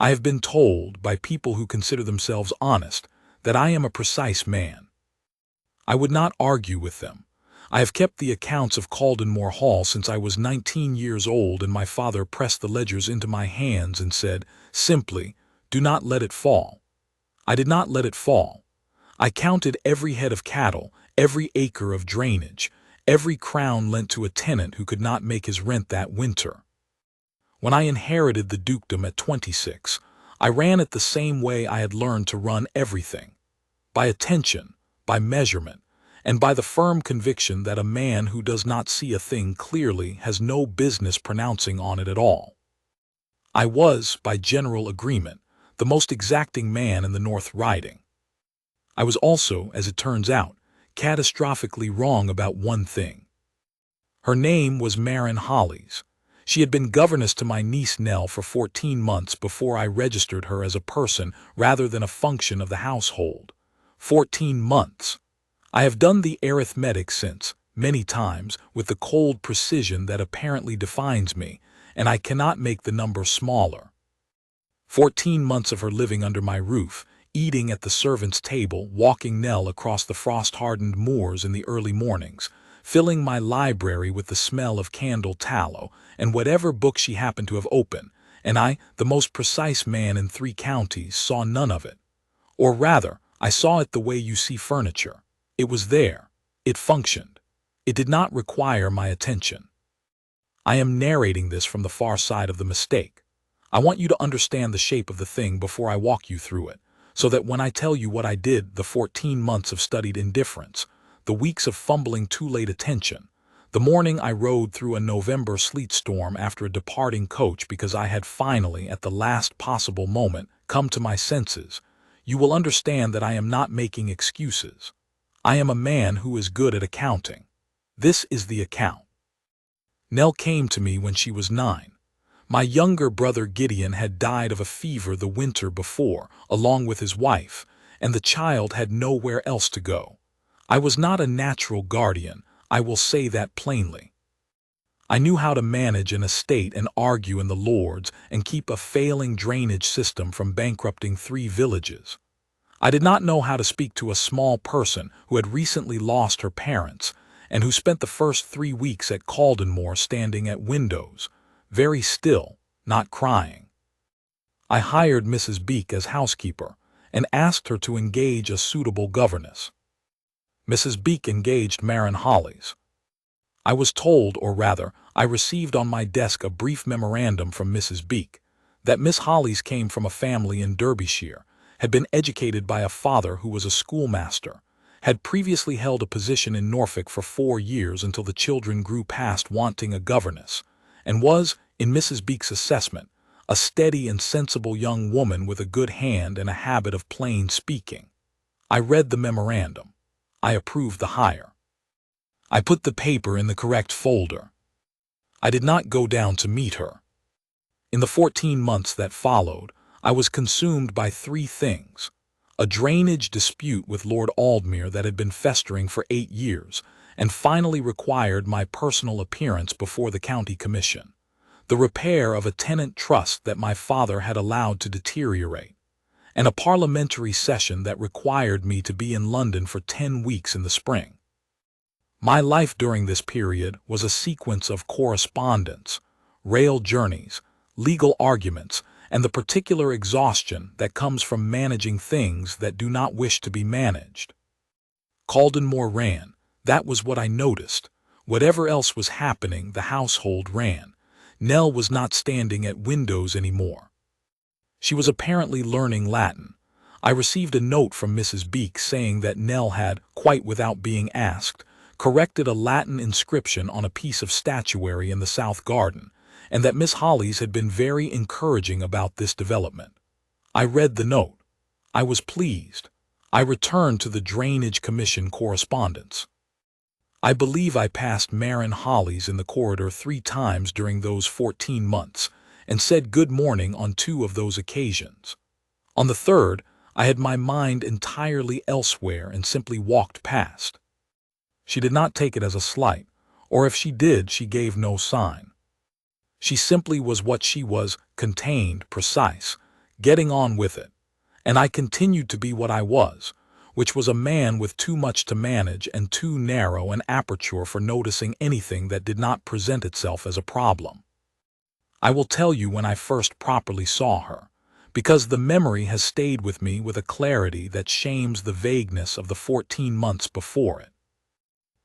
I have been told by people who consider themselves honest that I am a precise man. I would not argue with them. I have kept the accounts of Caldenmore Hall since I was 19 years old, and my father pressed the ledgers into my hands and said, simply, "Do not let it fall." I did not let it fall. I counted every head of cattle, every acre of drainage, every crown lent to a tenant who could not make his rent that winter. When I inherited the dukedom at 26, I ran it the same way I had learned to run everything, by attention, by measurement, and by the firm conviction that a man who does not see a thing clearly has no business pronouncing on it at all. I was, by general agreement, the most exacting man in the North Riding. I was also, as it turns out, catastrophically wrong about one thing. Her name was Maren Hollies. She had been governess to my niece Nell for 14 months before I registered her as a person rather than a function of the household. 14 months. I have done the arithmetic since, many times, with the cold precision that apparently defines me, and I cannot make the number smaller. 14 months of her living under my roof, eating at the servants' table, walking Nell across the frost-hardened moors in the early mornings, filling my library with the smell of candle tallow and whatever book she happened to have open, and I, the most precise man in 3 counties, saw none of it. Or rather, I saw it the way you see furniture. It was there. It functioned. It did not require my attention. I am narrating this from the far side of the mistake. I want you to understand the shape of the thing before I walk you through it, so that when I tell you what I did, the 14 months of studied indifference, the weeks of fumbling too late attention, the morning I rode through a November sleet storm after a departing coach because I had finally, at the last possible moment, come to my senses, you will understand that I am not making excuses. I am a man who is good at accounting. This is the account. Nell came to me when she was 9. My younger brother Gideon had died of a fever the winter before, along with his wife, and the child had nowhere else to go. I was not a natural guardian, I will say that plainly. I knew how to manage an estate and argue in the Lords and keep a failing drainage system from bankrupting 3 villages. I did not know how to speak to a small person who had recently lost her parents and who spent the first 3 weeks at Caldenmore standing at windows, very still, not crying. I hired Mrs. Beek as housekeeper and asked her to engage a suitable governess. Mrs. Beek engaged Maren Hollies. I was told, or rather, I received on my desk a brief memorandum from Mrs. Beek, that Miss Hollies came from a family in Derbyshire, had been educated by a father who was a schoolmaster, had previously held a position in Norfolk for 4 years until the children grew past wanting a governess, and was, in Mrs. Beek's assessment, a steady and sensible young woman with a good hand and a habit of plain speaking. I read the memorandum. I approved the hire. I put the paper in the correct folder. I did not go down to meet her. In the 14 months that followed, I was consumed by 3 things: a drainage dispute with Lord Aldmere that had been festering for 8 years, and finally required my personal appearance before the county commission; the repair of a tenant trust that my father had allowed to deteriorate; and a parliamentary session that required me to be in London for 10 weeks in the spring. My life during this period was a sequence of correspondence, rail journeys, legal arguments, and the particular exhaustion that comes from managing things that do not wish to be managed. Caldenmore ran. That was what I noticed. Whatever else was happening, the household ran. Nell was not standing at windows anymore. She was apparently learning Latin. I received a note from Mrs. Beek saying that Nell had, quite without being asked, corrected a Latin inscription on a piece of statuary in the South Garden, and that Miss Hollies had been very encouraging about this development. I read the note. I was pleased. I returned to the Drainage Commission correspondence. I believe I passed Maren Hollies in the corridor 3 times during those 14 months, and said good morning on 2 of those occasions. On the 3rd, I had my mind entirely elsewhere and simply walked past. She did not take it as a slight, or if she did, she gave no sign. She simply was what she was, contained, precise, getting on with it, and I continued to be what I was, which was a man with too much to manage and too narrow an aperture for noticing anything that did not present itself as a problem. I will tell you when I first properly saw her, because the memory has stayed with me with a clarity that shames the vagueness of the 14 months before it.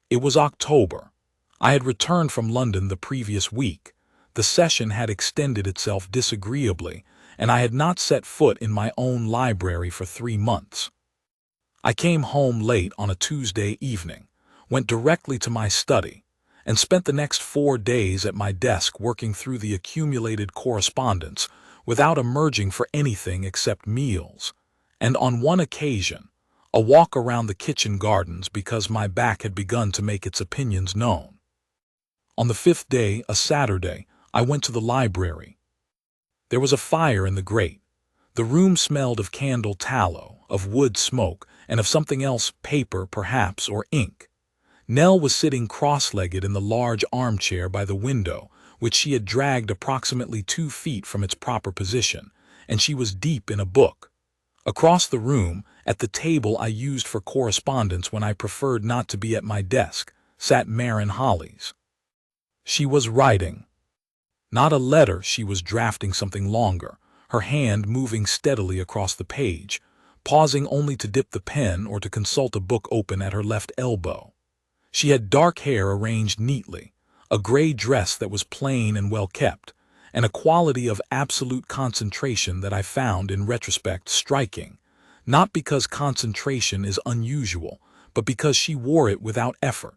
It was October. I had returned from London the previous week. The session had extended itself disagreeably, and I had not set foot in my own library for 3 months. I came home late on a Tuesday evening, went directly to my study, and spent the next 4 days at my desk working through the accumulated correspondence without emerging for anything except meals, and on one occasion, a walk around the kitchen gardens because my back had begun to make its opinions known. On the 5th day, a Saturday, I went to the library. There was a fire in the grate. The room smelled of candle tallow, of wood smoke, and of something else, paper perhaps, or ink. Nell was sitting cross-legged in the large armchair by the window, which she had dragged approximately 2 feet from its proper position, and she was deep in a book. Across the room, at the table I used for correspondence when I preferred not to be at my desk, sat Maren Hollis. She was writing. Not a letter, she was drafting something longer, her hand moving steadily across the page, pausing only to dip the pen or to consult a book open at her left elbow. She had dark hair arranged neatly, a gray dress that was plain and well kept, and a quality of absolute concentration that I found in retrospect striking, not because concentration is unusual, but because she wore it without effort.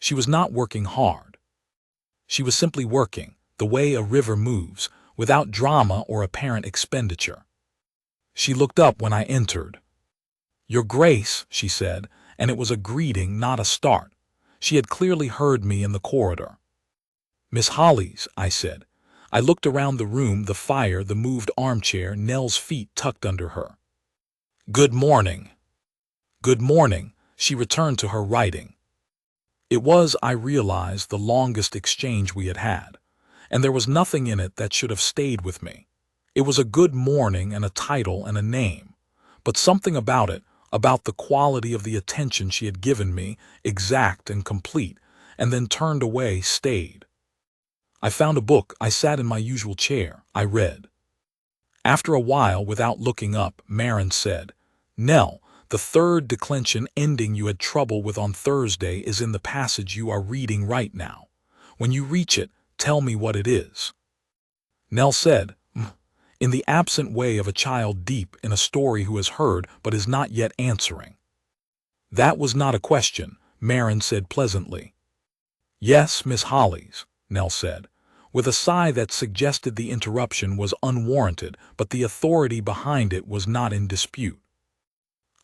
She was not working hard. She was simply working, the way a river moves, without drama or apparent expenditure. She looked up when I entered. "Your Grace," she said, and it was a greeting, not a start. She had clearly heard me in the corridor. "Miss Hollis," I said. I looked around the room, the fire, the moved armchair, Nell's feet tucked under her. "Good morning." "Good morning," she returned to her writing. It was, I realized, the longest exchange we had had, and there was nothing in it that should have stayed with me. It was a good morning and a title and a name, but something about it, about the quality of the attention she had given me, exact and complete, and then turned away, stayed. I found a book. I sat in my usual chair. I read. After a while, without looking up, Maren said, "Nell, the third declension ending you had trouble with on Thursday is in the passage you are reading right now. When you reach it, tell me what it is." Nell said, in the absent way of a child deep in a story who has heard but is not yet answering. "That was not a question," Maren said pleasantly. "Yes, Miss Hollis," Nell said, with a sigh that suggested the interruption was unwarranted, but the authority behind it was not in dispute.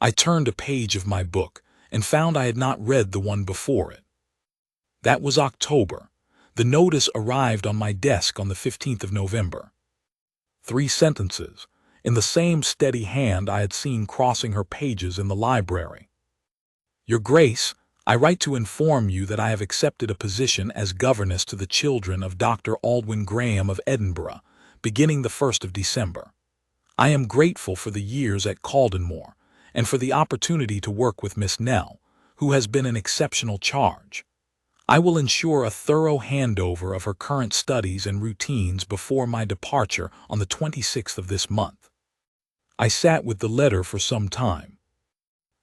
I turned a page of my book and found I had not read the one before it. That was October. The notice arrived on my desk on the 15th of November. 3 sentences, in the same steady hand I had seen crossing her pages in the library. "Your Grace, I write to inform you that I have accepted a position as governess to the children of Dr. Aldwyn Graham of Edinburgh, beginning the 1st of December. I am grateful for the years at Caldenmore, and for the opportunity to work with Miss Nell, who has been an exceptional charge. I will ensure a thorough handover of her current studies and routines before my departure on the 26th of this month." I sat with the letter for some time.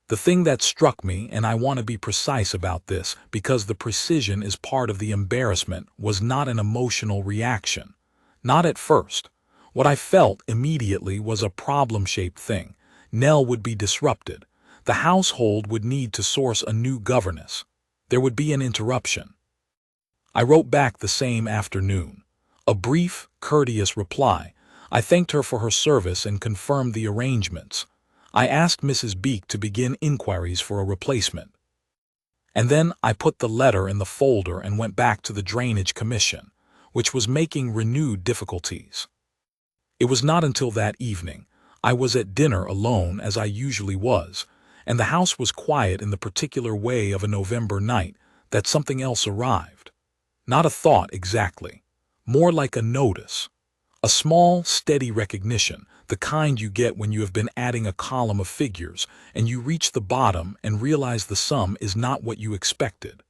The thing that struck me, and I want to be precise about this because the precision is part of the embarrassment, was not an emotional reaction. Not at first. What I felt immediately was a problem-shaped thing. Nell would be disrupted. The household would need to source a new governess. There would be an interruption. I wrote back the same afternoon. A brief, courteous reply. I thanked her for her service and confirmed the arrangements. I asked Mrs. Beek to begin inquiries for a replacement. And then I put the letter in the folder and went back to the Drainage Commission, which was making renewed difficulties. It was not until that evening, I was at dinner alone as I usually was, and the house was quiet in the particular way of a November night, that something else arrived. Not a thought exactly, more like a notice. A small, steady recognition, the kind you get when you have been adding a column of figures and you reach the bottom and realize the sum is not what you expected.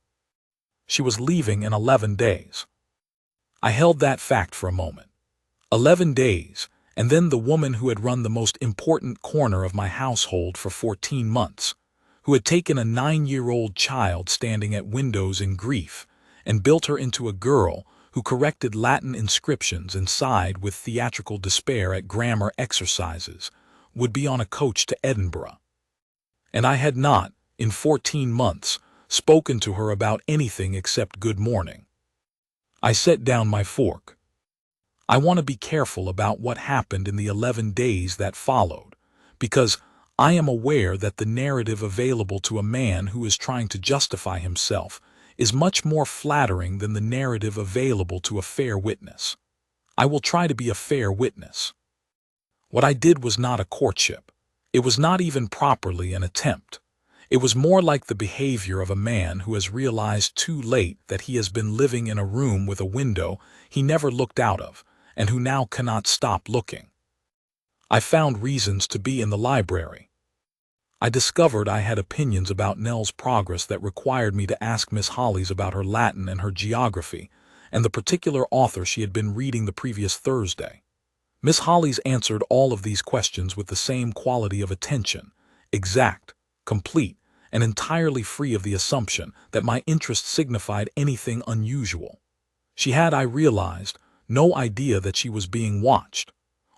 She was leaving in 11 days. I held that fact for a moment. 11 days, and then the woman who had run the most important corner of my household for 14 months, who had taken a 9-year-old child standing at windows in grief and built her into a girl who corrected Latin inscriptions and sighed with theatrical despair at grammar exercises, would be on a coach to Edinburgh. And I had not, in 14 months, spoken to her about anything except good morning. I set down my fork. I want to be careful about what happened in the 11 days that followed, because I am aware that the narrative available to a man who is trying to justify himself is much more flattering than the narrative available to a fair witness. I will try to be a fair witness. What I did was not a courtship. It was not even properly an attempt. It was more like the behavior of a man who has realized too late that he has been living in a room with a window he never looked out of, and who now cannot stop looking. I found reasons to be in the library. I discovered I had opinions about Nell's progress that required me to ask Miss Hollies about her Latin and her geography, and the particular author she had been reading the previous Thursday. Miss Hollies answered all of these questions with the same quality of attention, exact, complete, and entirely free of the assumption that my interest signified anything unusual. She had, I realized, no idea that she was being watched,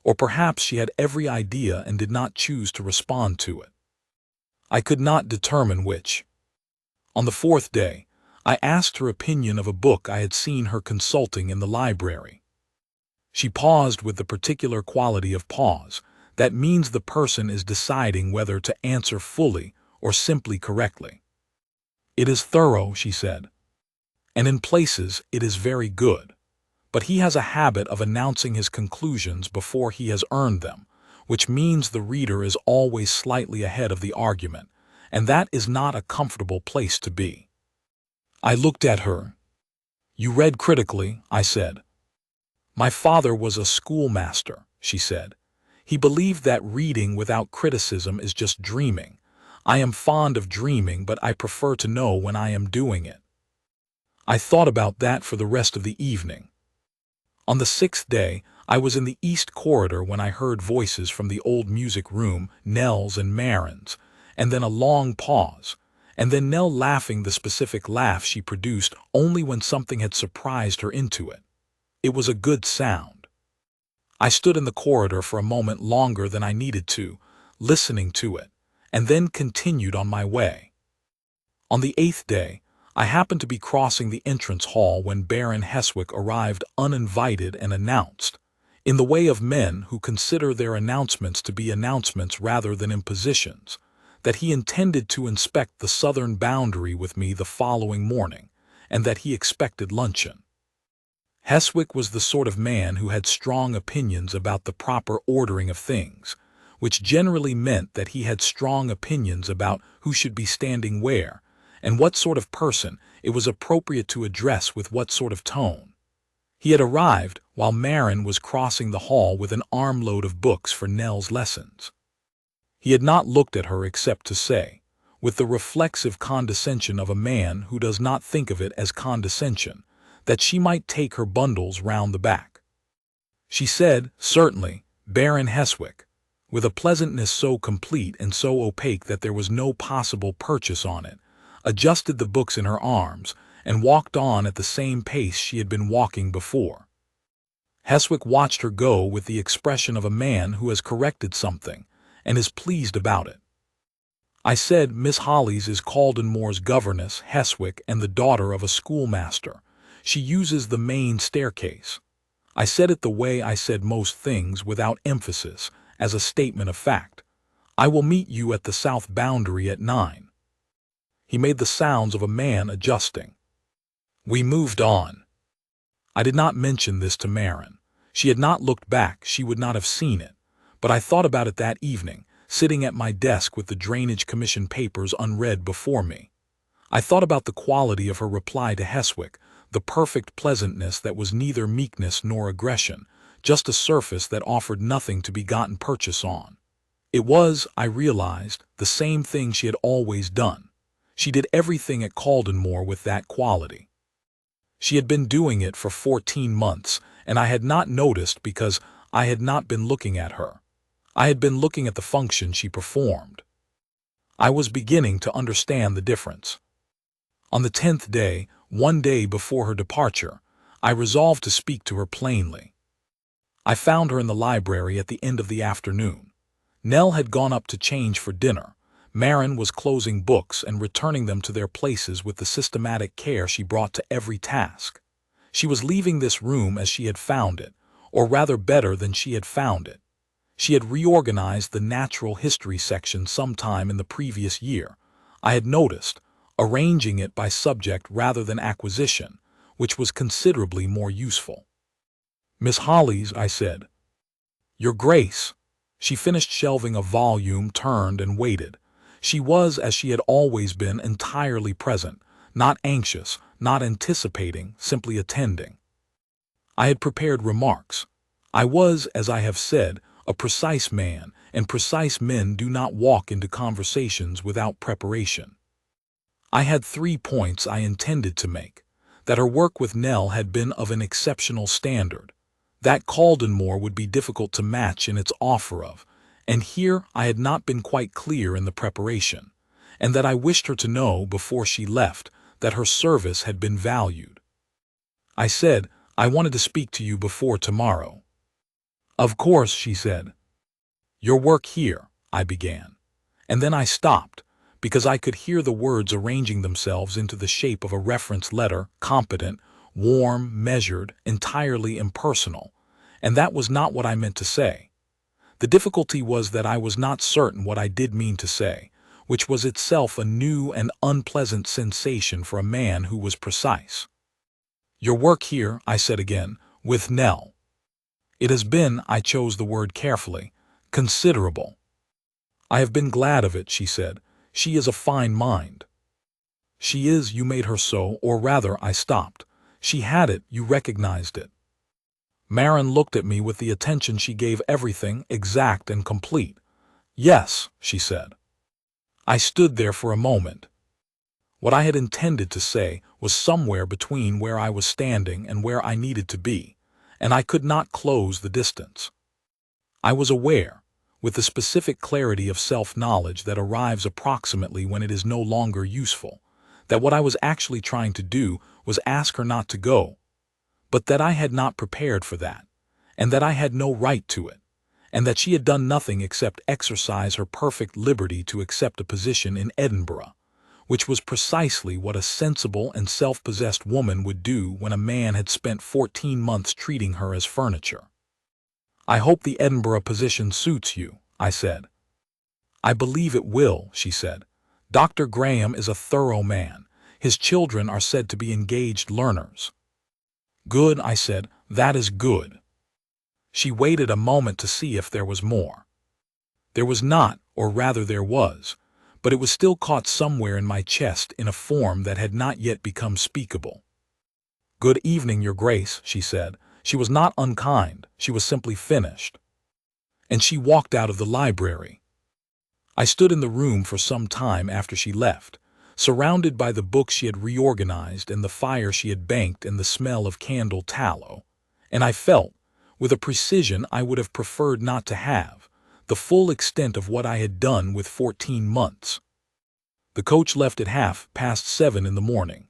or perhaps she had every idea and did not choose to respond to it. I could not determine which. On the 4th day, I asked her opinion of a book I had seen her consulting in the library. She paused with the particular quality of pause that means the person is deciding whether to answer fully or simply correctly. "It is thorough," she said, "and in places it is very good. But he has a habit of announcing his conclusions before he has earned them, which means the reader is always slightly ahead of the argument, and that is not a comfortable place to be." I looked at her. "You read critically," I said. "My father was a schoolmaster," she said. "He believed that reading without criticism is just dreaming. I am fond of dreaming, but I prefer to know when I am doing it." I thought about that for the rest of the evening. On the 6th day, I was in the East Corridor when I heard voices from the old music room, Nell's and Marin's, and then a long pause, and then Nell laughing the specific laugh she produced only when something had surprised her into it. It was a good sound. I stood in the corridor for a moment longer than I needed to, listening to it, and then continued on my way. On the 8th day, I happened to be crossing the entrance hall when Baron Heswick arrived uninvited and announced, in the way of men who consider their announcements to be announcements rather than impositions, that he intended to inspect the southern boundary with me the following morning, and that he expected luncheon. Heswick was the sort of man who had strong opinions about the proper ordering of things, which generally meant that he had strong opinions about who should be standing where, and what sort of person it was appropriate to address with what sort of tone. He had arrived while Marin was crossing the hall with an armload of books for Nell's lessons. He had not looked at her except to say, with the reflexive condescension of a man who does not think of it as condescension, that she might take her bundles round the back. She said, "Certainly, Baron Heswick," with a pleasantness so complete and so opaque that there was no possible purchase on it, adjusted the books in her arms, and walked on at the same pace she had been walking before. Heswick watched her go with the expression of a man who has corrected something and is pleased about it. I said, "Miss Hollies is Caldenmore's governess, Heswick, and the daughter of a schoolmaster. She uses the main staircase." I said it the way I said most things, without emphasis, as a statement of fact. "I will meet you at the south boundary at 9. He made the sounds of a man adjusting. We moved on. I did not mention this to Marin. She had not looked back, she would not have seen it, but I thought about it that evening, sitting at my desk with the Drainage Commission papers unread before me. I thought about the quality of her reply to Heswick, the perfect pleasantness that was neither meekness nor aggression, just a surface that offered nothing to be gotten purchase on. It was, I realized, the same thing she had always done. She did everything at Caldenmore with that quality. She had been doing it for 14 months, and I had not noticed because I had not been looking at her. I had been looking at the function she performed. I was beginning to understand the difference. On the 10th day, one day before her departure, I resolved to speak to her plainly. I found her in the library at the end of the afternoon. Nell had gone up to change for dinner. Marin was closing books and returning them to their places with the systematic care she brought to every task. She was leaving this room as she had found it, or rather better than she had found it. She had reorganized the natural history section sometime in the previous year, I had noticed, arranging it by subject rather than acquisition, which was considerably more useful. "Miss Hollis," I said. "Your Grace." She finished shelving a volume, turned, and waited. She was, as she had always been, entirely present, not anxious, not anticipating, simply attending. I had prepared remarks. I was, as I have said, a precise man, and precise men do not walk into conversations without preparation. I had 3 points I intended to make: that her work with Nell had been of an exceptional standard, that Caldenmore would be difficult to match in its offer of, and here I had not been quite clear in the preparation, and that I wished her to know before she left that her service had been valued. I said, "I wanted to speak to you before tomorrow." "Of course," she said. "Your work here," I began, and then I stopped, because I could hear the words arranging themselves into the shape of a reference letter, competent, warm, measured, entirely impersonal, and that was not what I meant to say. The difficulty was that I was not certain what I did mean to say, which was itself a new and unpleasant sensation for a man who was precise. "Your work here," I said again, "with Nell. It has been," I chose the word carefully, "considerable." "I have been glad of it," she said. "She is a fine mind." "She is, you made her so, or rather," I stopped. "She had it, you recognized it." Marin looked at me with the attention she gave everything, exact and complete. "Yes," she said. I stood there for a moment. What I had intended to say was somewhere between where I was standing and where I needed to be, and I could not close the distance. I was aware, with the specific clarity of self-knowledge that arrives approximately when it is no longer useful, that what I was actually trying to do was ask her not to go, but that I had not prepared for that, and that I had no right to it, and that she had done nothing except exercise her perfect liberty to accept a position in Edinburgh, which was precisely what a sensible and self-possessed woman would do when a man had spent 14 months treating her as furniture. "I hope the Edinburgh position suits you," I said. "I believe it will," she said. "Dr. Graham is a thorough man. His children are said to be engaged learners." "Good," I said. "That is good." She waited a moment to see if there was more. There was not, or rather there was, but it was still caught somewhere in my chest in a form that had not yet become speakable. "Good evening, Your Grace," she said. She was not unkind, she was simply finished. And she walked out of the library. I stood in the room for some time after she left, surrounded by the books she had reorganized and the fire she had banked and the smell of candle tallow, and I felt, with a precision I would have preferred not to have, the full extent of what I had done with 14 months. The coach left at 7:30 in the morning.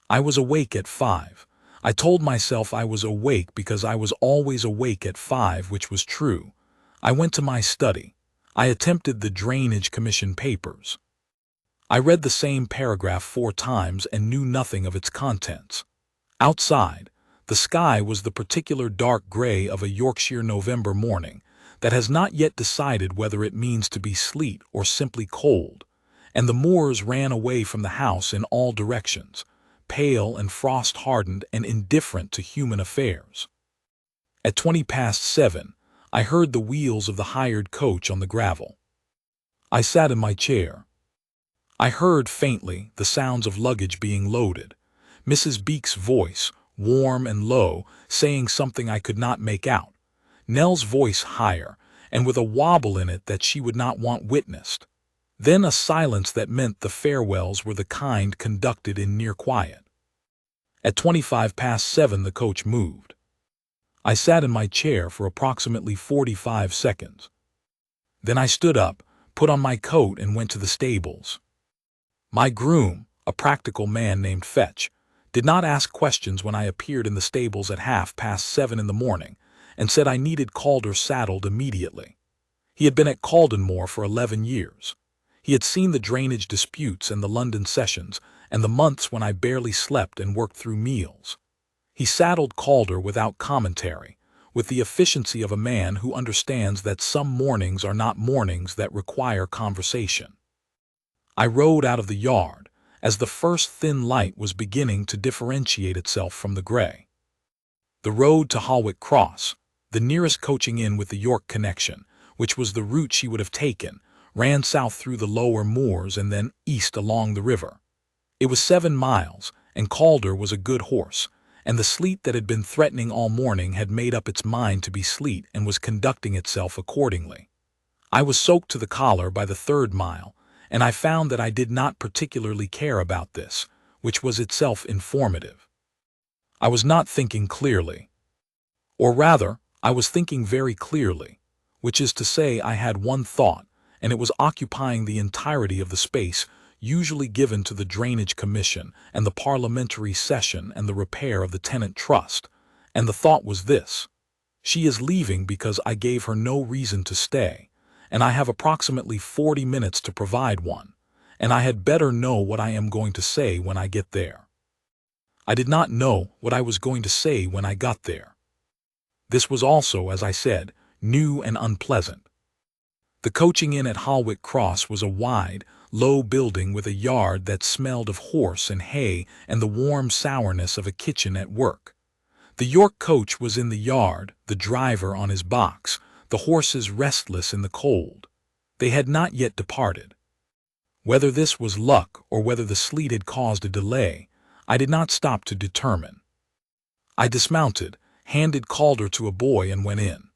I was awake at 5. I told myself I was awake because I was always awake at 5, which was true. I went to my study. I attempted the Drainage Commission papers. I read the same paragraph 4 times and knew nothing of its contents. Outside, the sky was the particular dark gray of a Yorkshire November morning that has not yet decided whether it means to be sleet or simply cold, and the moors ran away from the house in all directions, pale and frost-hardened and indifferent to human affairs. At 7:20, I heard the wheels of the hired coach on the gravel. I sat in my chair. I heard, faintly, the sounds of luggage being loaded. Mrs. Beek's voice, warm and low, saying something I could not make out. Nell's voice higher, and with a wobble in it that she would not want witnessed. Then a silence that meant the farewells were the kind conducted in near quiet. At 7:25, the coach moved. I sat in my chair for approximately 45 seconds. Then I stood up, put on my coat, and went to the stables. My groom, a practical man named Fetch, did not ask questions when I appeared in the stables at 7:30 in the morning, and said I needed Calder saddled immediately. He had been at Caldenmore for 11 years. He had seen the drainage disputes and the London sessions, and the months when I barely slept and worked through meals. He saddled Calder without commentary, with the efficiency of a man who understands that some mornings are not mornings that require conversation. I rode out of the yard, as the first thin light was beginning to differentiate itself from the gray. The road to Holwick Cross, the nearest coaching inn with the York connection, which was the route she would have taken, ran south through the lower moors and then east along the river. It was 7 miles, and Calder was a good horse, and the sleet that had been threatening all morning had made up its mind to be sleet and was conducting itself accordingly. I was soaked to the collar by the 3rd mile, and I found that I did not particularly care about this, which was itself informative. I was not thinking clearly. Or rather, I was thinking very clearly, which is to say I had one thought, and it was occupying the entirety of the space usually given to the Drainage Commission and the parliamentary session and the repair of the tenant trust, and the thought was this: she is leaving because I gave her no reason to stay, and I have approximately 40 minutes to provide one, and I had better know what I am going to say when I get there. I did not know what I was going to say when I got there. This was also, as I said, new and unpleasant. The coaching inn at Holwick Cross was a wide, low building with a yard that smelled of horse and hay and the warm sourness of a kitchen at work. The York coach was in the yard, the driver on his box, the horses restless in the cold. They had not yet departed. Whether this was luck or whether the sleet had caused a delay, I did not stop to determine. I dismounted, handed Calder to a boy, and went in.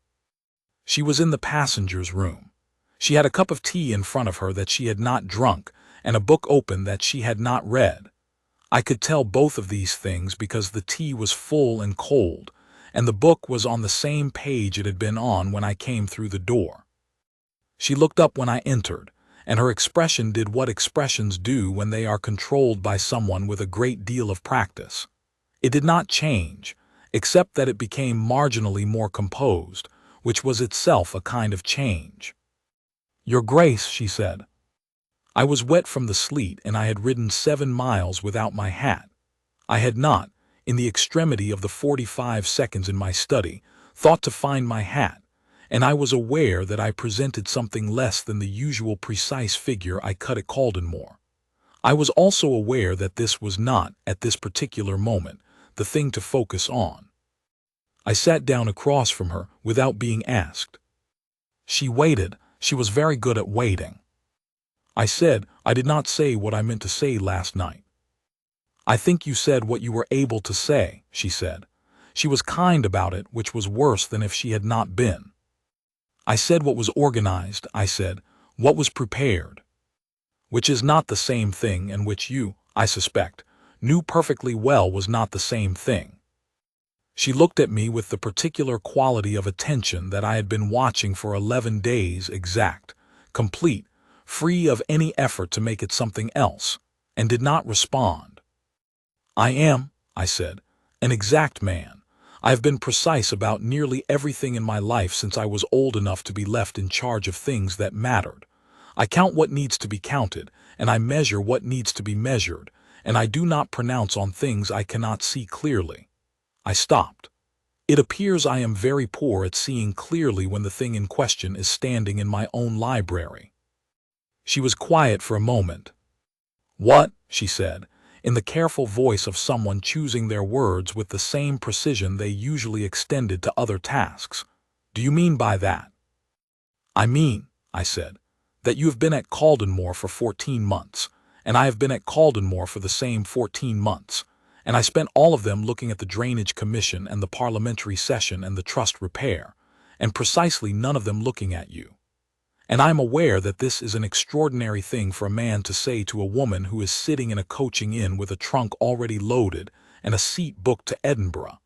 She was in the passenger's room. She had a cup of tea in front of her that she had not drunk, and a book open that she had not read. I could tell both of these things because the tea was full and cold, and the book was on the same page it had been on when I came through the door. She looked up when I entered, and her expression did what expressions do when they are controlled by someone with a great deal of practice. It did not change, except that it became marginally more composed, which was itself a kind of change. "Your Grace," she said. I was wet from the sleet, and I had ridden 7 miles without my hat. I had not, in the extremity of the 45 seconds in my study, thought to find my hat, and I was aware that I presented something less than the usual precise figure I cut at Caldenmore. I was also aware that this was not, at this particular moment, the thing to focus on. I sat down across from her without being asked. She waited. She was very good at waiting. I said, "I did not say what I meant to say last night." "I think you said what you were able to say," she said. She was kind about it, which was worse than if she had not been. "I said what was organized," I said, "what was prepared." Which is not the same thing, and which you, I suspect, knew perfectly well was not the same thing. She looked at me with the particular quality of attention that I had been watching for 11 days exact, complete, free of any effort to make it something else, and did not respond. "I am," I said, "an exact man. I have been precise about nearly everything in my life since I was old enough to be left in charge of things that mattered. I count what needs to be counted, and I measure what needs to be measured, and I do not pronounce on things I cannot see clearly." I stopped. It appears I am very poor at seeing clearly when the thing in question is standing in my own library. She was quiet for a moment. "What?" she said, in the careful voice of someone choosing their words with the same precision they usually extended to other tasks. "Do you mean by that?" "I mean," I said, "that you have been at Caldenmore for 14 months, and I have been at Caldenmore for the same 14 months, and I spent all of them looking at the Drainage Commission and the Parliamentary Session and the Trust Repair, and precisely none of them looking at you. And I am aware that this is an extraordinary thing for a man to say to a woman who is sitting in a coaching inn with a trunk already loaded and a seat booked to Edinburgh,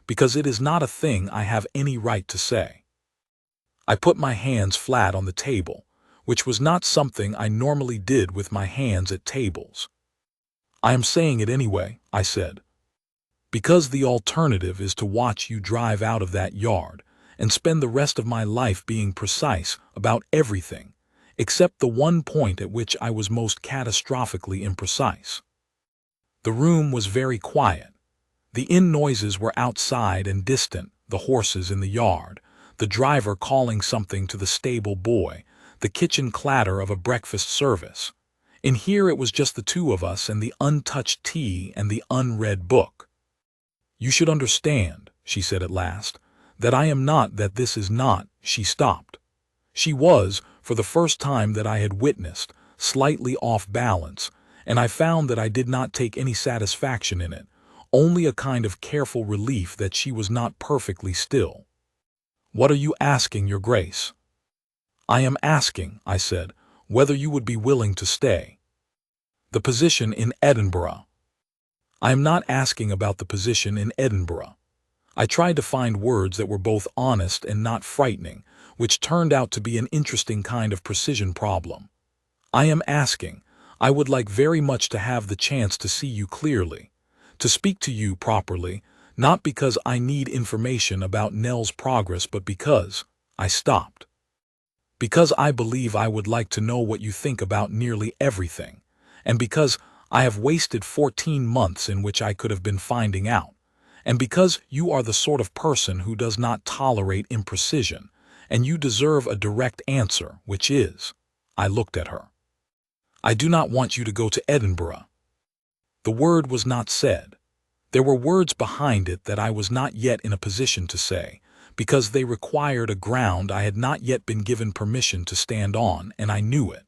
because it is not a thing I have any right to say. I put my hands flat on the table, which was not something I normally did with my hands at tables. I am saying it anyway, I said, because the alternative is to watch you drive out of that yard and spend the rest of my life being precise about everything, except the one point at which I was most catastrophically imprecise. The room was very quiet. The inn noises were outside and distant, the horses in the yard, the driver calling something to the stable boy, the kitchen clatter of a breakfast service. In here it was just the two of us and the untouched tea and the unread book. "You should understand," she said at last, "that I am not, that this is not." She stopped. She was, for the first time that I had witnessed, slightly off balance, and I found that I did not take any satisfaction in it, only a kind of careful relief that she was not perfectly still. "What are you asking, Your Grace?" "I am asking," I said, "whether you would be willing to stay." "The position in Edinburgh." "I am not asking about the position in Edinburgh." I tried to find words that were both honest and not frightening, which turned out to be an interesting kind of precision problem. "I am asking, I would like very much to have the chance to see you clearly, to speak to you properly, not because I need information about Nell's progress, but because—" I stopped. "Because I believe I would like to know what you think about nearly everything, and because I have wasted 14 months in which I could have been finding out, and because you are the sort of person who does not tolerate imprecision, and you deserve a direct answer, which is—" I looked at her. "I do not want you to go to Edinburgh." The word was not said. There were words behind it that I was not yet in a position to say, because they required a ground I had not yet been given permission to stand on, and I knew it.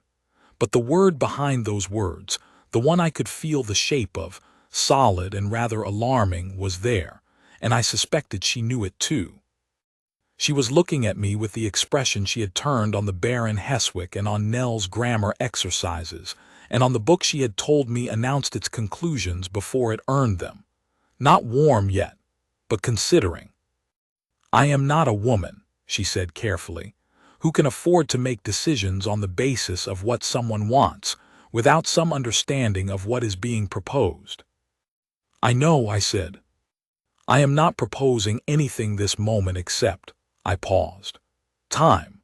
But the word behind those words, the one I could feel the shape of, solid and rather alarming, was there, and I suspected she knew it too. She was looking at me with the expression she had turned on the Baron Heswick and on Nell's grammar exercises, and on the book she had told me announced its conclusions before it earned them. Not warm yet, but considering. "I am not a woman," she said carefully, "who can afford to make decisions on the basis of what someone wants, without some understanding of what is being proposed." "I know," I said. "I am not proposing anything this moment except—" I paused. "Time.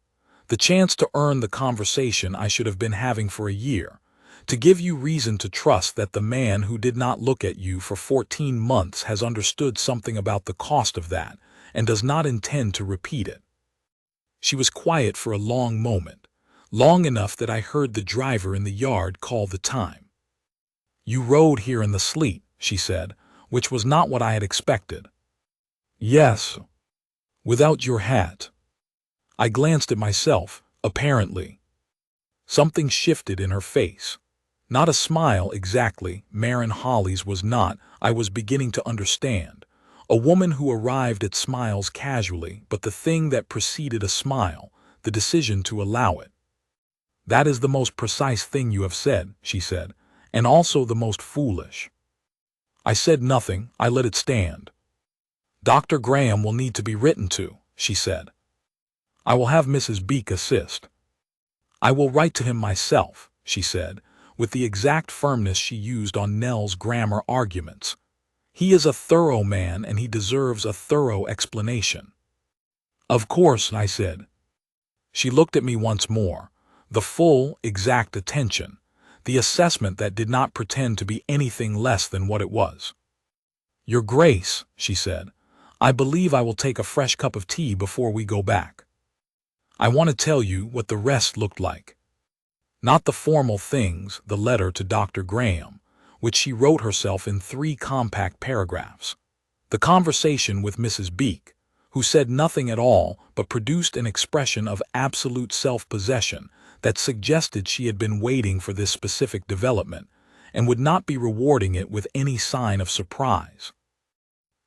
The chance to earn the conversation I should have been having for a year, to give you reason to trust that the man who did not look at you for 14 months has understood something about the cost of that and does not intend to repeat it." She was quiet for a long moment, long enough that I heard the driver in the yard call the time. "You rode here in the sleet," she said, which was not what I had expected. "Yes." "Without your hat." I glanced at myself, apparently. Something shifted in her face. Not a smile exactly, Maren Holly's was not, I was beginning to understand. A woman who arrived at smiles casually, but the thing that preceded a smile, the decision to allow it. "That is the most precise thing you have said," she said, "and also the most foolish." I said nothing, I let it stand. "Dr. Graham will need to be written to," she said. "I will have Mrs. Beek assist." "I will write to him myself," she said, with the exact firmness she used on Nell's grammar arguments. "He is a thorough man and he deserves a thorough explanation." "Of course," I said. She looked at me once more, the full, exact attention, the assessment that did not pretend to be anything less than what it was. "Your Grace," she said, "I believe I will take a fresh cup of tea before we go back. I want to tell you what the rest looked like. Not the formal things, the letter to Dr. Graham, which she wrote herself in 3 compact paragraphs. The conversation with Mrs. Beek, who said nothing at all but produced an expression of absolute self-possession that suggested she had been waiting for this specific development, and would not be rewarding it with any sign of surprise.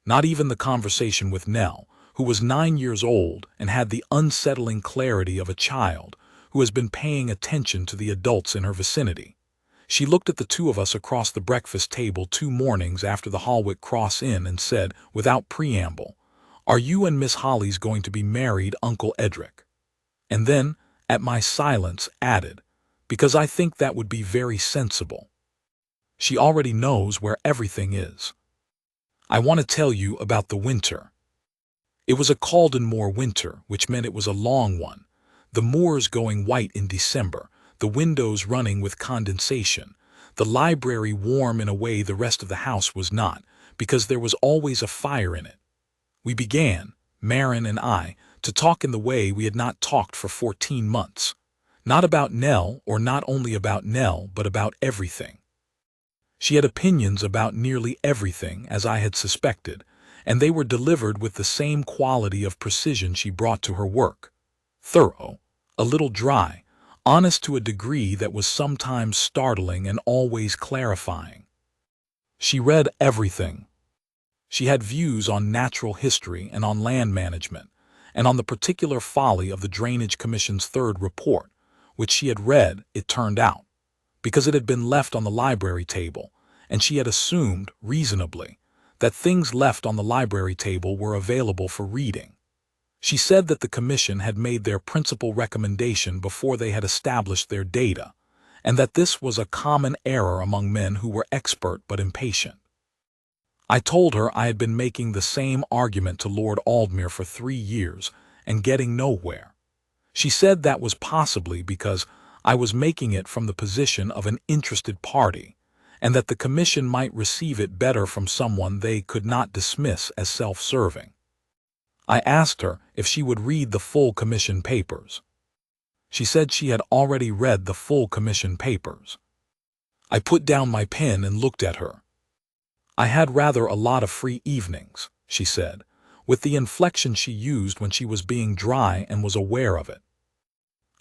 Not even the conversation with Nell, who was 9 years old and had the unsettling clarity of a child who has been paying attention to the adults in her vicinity. She looked at the two of us across the breakfast table 2 mornings after the Holwick Cross Inn and said, without preamble, "Are you and Miss Hollies going to be married, Uncle Edric?" And then, at my silence, added, "Because I think that would be very sensible. She already knows where everything is. I want to tell you about the winter." It was a Caldon Moor winter, which meant it was a long one, the moors going white in December, the windows running with condensation, the library warm in a way the rest of the house was not, because there was always a fire in it. We began, Marin and I, to talk in the way we had not talked for 14 months. Not about Nell, or not only about Nell, but about everything. She had opinions about nearly everything, as I had suspected, and they were delivered with the same quality of precision she brought to her work. Thorough, a little dry, honest to a degree that was sometimes startling and always clarifying. She read everything. She had views on natural history and on land management, and on the particular folly of the Drainage Commission's 3rd report, which she had read, it turned out, because it had been left on the library table, and she had assumed, reasonably, that things left on the library table were available for reading. She said that the Commission had made their principal recommendation before they had established their data, and that this was a common error among men who were expert but impatient. I told her I had been making the same argument to Lord Aldmere for 3 years and getting nowhere. She said that was possibly because I was making it from the position of an interested party, and that the Commission might receive it better from someone they could not dismiss as self-serving. I asked her if she would read the full Commission papers. She said she had already read the full Commission papers. I put down my pen and looked at her. "I had rather a lot of free evenings," she said, with the inflection she used when she was being dry and was aware of it.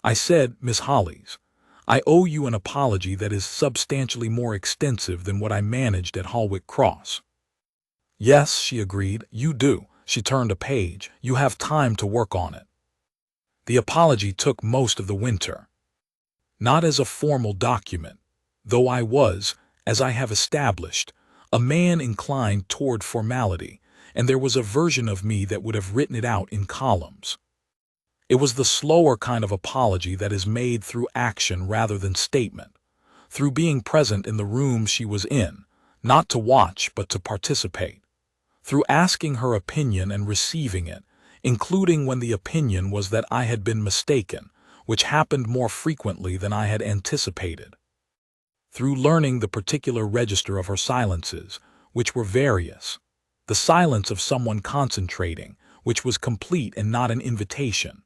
I said, "Miss Hollies, I owe you an apology that is substantially more extensive than what I managed at Holwick Cross." "Yes," she agreed, "you do." She turned a page. "You have time to work on it." The apology took most of the winter. Not as a formal document, though I was, as I have established, a man inclined toward formality, and there was a version of me that would have written it out in columns. It was the slower kind of apology that is made through action rather than statement, through being present in the room she was in, not to watch but to participate, through asking her opinion and receiving it, including when the opinion was that I had been mistaken, which happened more frequently than I had anticipated, through learning the particular register of her silences, which were various, the silence of someone concentrating, which was complete and not an invitation,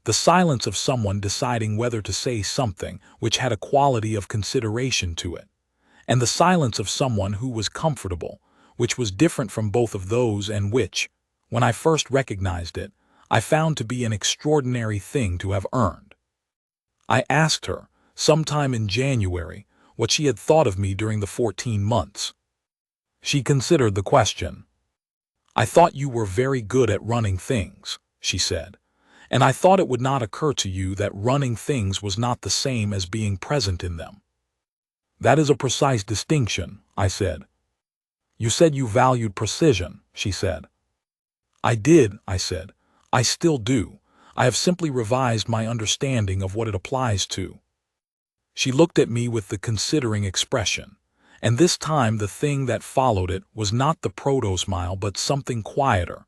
the silence of someone deciding whether to say something which had a quality of consideration to it, and the silence of someone who was comfortable, which was different from both of those and which, when I first recognized it, I found to be an extraordinary thing to have earned. I asked her, sometime in January, what she had thought of me during the 14 months. She considered the question. "I thought you were very good at running things," she said, "and I thought it would not occur to you that running things was not the same as being present in them." "That is a precise distinction," I said. "You said you valued precision," she said. "I did," I said. "I still do. I have simply revised my understanding of what it applies to." She looked at me with the considering expression, and this time the thing that followed it was not the proto-smile but something quieter,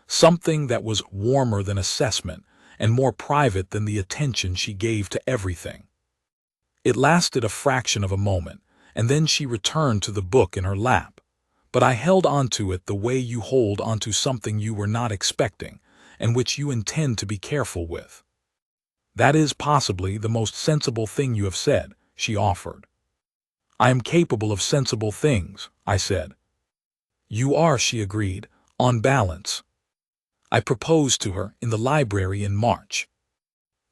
something that was warmer than assessment and more private than the attention she gave to everything. It lasted a fraction of a moment, and then she returned to the book in her lap. But I held onto it the way you hold onto something you were not expecting, and which you intend to be careful with. "That is possibly the most sensible thing you have said," she offered. "I am capable of sensible things," I said. "You are," she agreed, "on balance." I proposed to her in the library in March.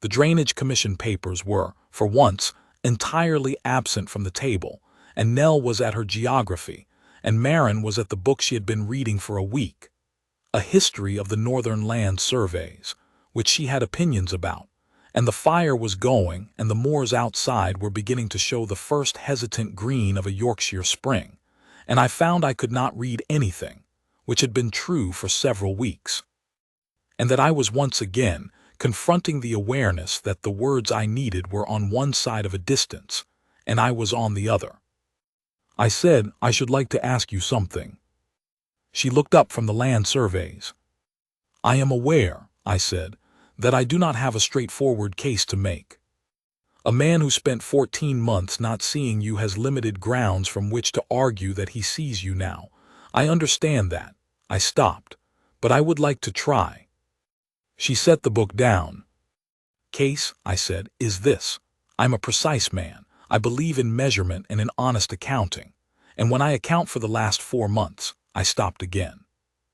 The Drainage Commission papers were, for once, entirely absent from the table, and Nell was at her geography, and Marin was at the book she had been reading for a week, a history of the Northern Land Surveys, which she had opinions about, and the fire was going, and the moors outside were beginning to show the first hesitant green of a Yorkshire spring, and I found I could not read anything, which had been true for several weeks, and that I was once again confronting the awareness that the words I needed were on one side of a distance, and I was on the other. I said, "I should like to ask you something." She looked up from the land surveys. "I am aware," I said, "that I do not have a straightforward case to make. A man who spent 14 months not seeing you has limited grounds from which to argue that he sees you now. I understand that." I stopped, "but I would like to try." She set the book down. "Case," I said, "is this. I'm a precise man. I believe in measurement and in honest accounting. And when I account for the last 4 months, I stopped again.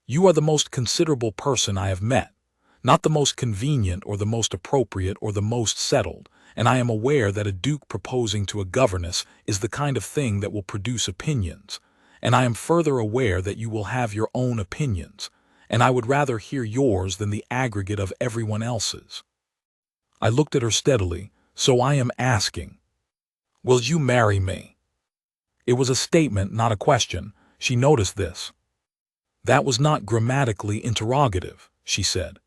You are the most considerable person I have met, not the most convenient or the most appropriate or the most settled, and I am aware that a duke proposing to a governess is the kind of thing that will produce opinions, and I am further aware that you will have your own opinions, and I would rather hear yours than the aggregate of everyone else's." I looked at her steadily. "So I am asking, will you marry me?" It was a statement, not a question. She noticed this. "That was not grammatically interrogative," she said.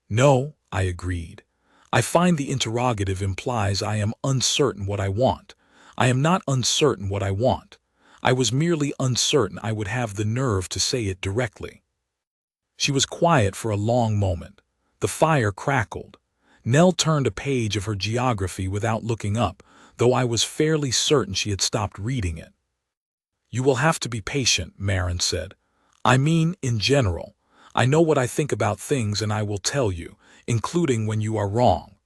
"No," I agreed. "I find the interrogative implies I am uncertain what I want. I am not uncertain what I want. I was merely uncertain I would have the nerve to say it directly." She was quiet for a long moment. The fire crackled. Nell turned a page of her geography without looking up, though I was fairly certain she had stopped reading it. "You will have to be patient," Marin said. "I mean, in general. I know what I think about things and I will tell you, including when you are wrong."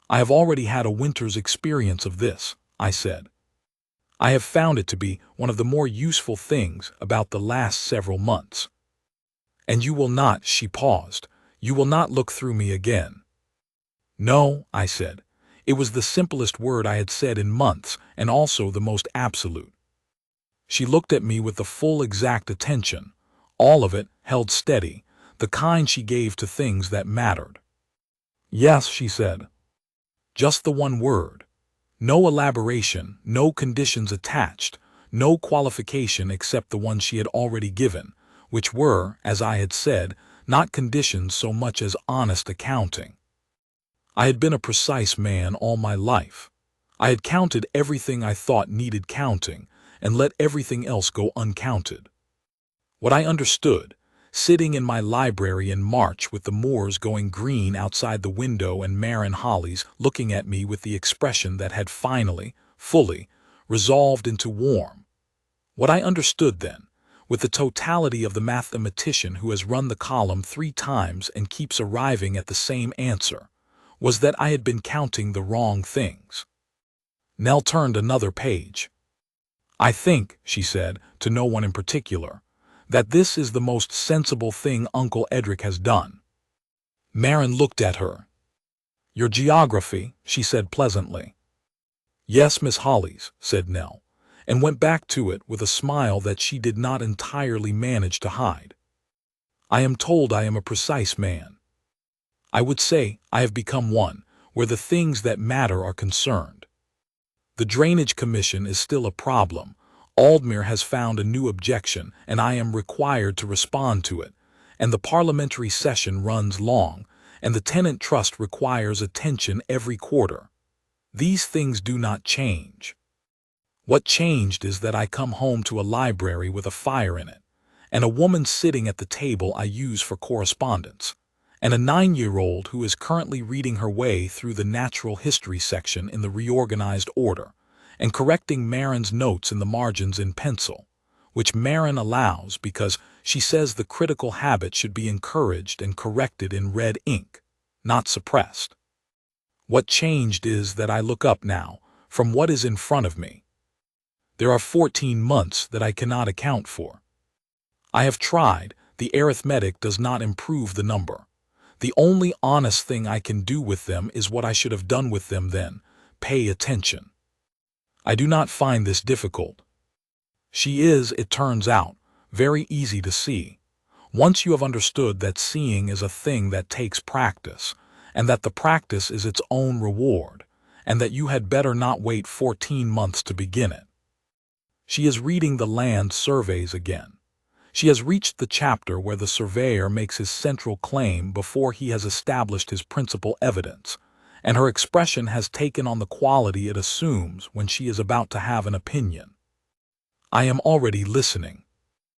"I have already had a winter's experience of this," I said. "I have found it to be one of the more useful things about the last several months." "And you will not," she paused, "you will not look through me again." "No," I said. It was the simplest word I had said in months, and also the most absolute. She looked at me with the full exact attention, all of it held steady, the kind she gave to things that mattered. "Yes," she said. Just the one word. No elaboration, no conditions attached, no qualification except the one she had already given, which were, as I had said, not conditions so much as honest accounting. I had been a precise man all my life. I had counted everything I thought needed counting, and let everything else go uncounted. What I understood, sitting in my library in March with the moors going green outside the window and Marin hollies looking at me with the expression that had finally, fully, resolved into warm. What I understood then, with the totality of the mathematician who has run the column 3 times and keeps arriving at the same answer, was that I had been counting the wrong things. Nell turned another page. "I think," she said, to no one in particular, "that this is the most sensible thing Uncle Edric has done." Marin looked at her. "Your geography," she said pleasantly. "Yes, Miss Hollies," said Nell, and went back to it with a smile that she did not entirely manage to hide. "I am told I am a precise man. I would say I have become one, where the things that matter are concerned. The Drainage Commission is still a problem. Aldmere has found a new objection, and I am required to respond to it, and the parliamentary session runs long, and the tenant trust requires attention every quarter. These things do not change. What changed is that I come home to a library with a fire in it, and a woman sitting at the table I use for correspondence, and a 9-year-old who is currently reading her way through the natural history section in the reorganized order, and correcting Marin's notes in the margins in pencil, which Marin allows because she says the critical habit should be encouraged and corrected in red ink, not suppressed. What changed is that I look up now, from what is in front of me. There are 14 months that I cannot account for. I have tried, the arithmetic does not improve the number. The only honest thing I can do with them is what I should have done with them then, pay attention. I do not find this difficult. She is, it turns out, very easy to see. Once you have understood that seeing is a thing that takes practice, and that the practice is its own reward, and that you had better not wait 14 months to begin it. She is reading the land surveys again. She has reached the chapter where the surveyor makes his central claim before he has established his principal evidence, and her expression has taken on the quality it assumes when she is about to have an opinion. I am already listening.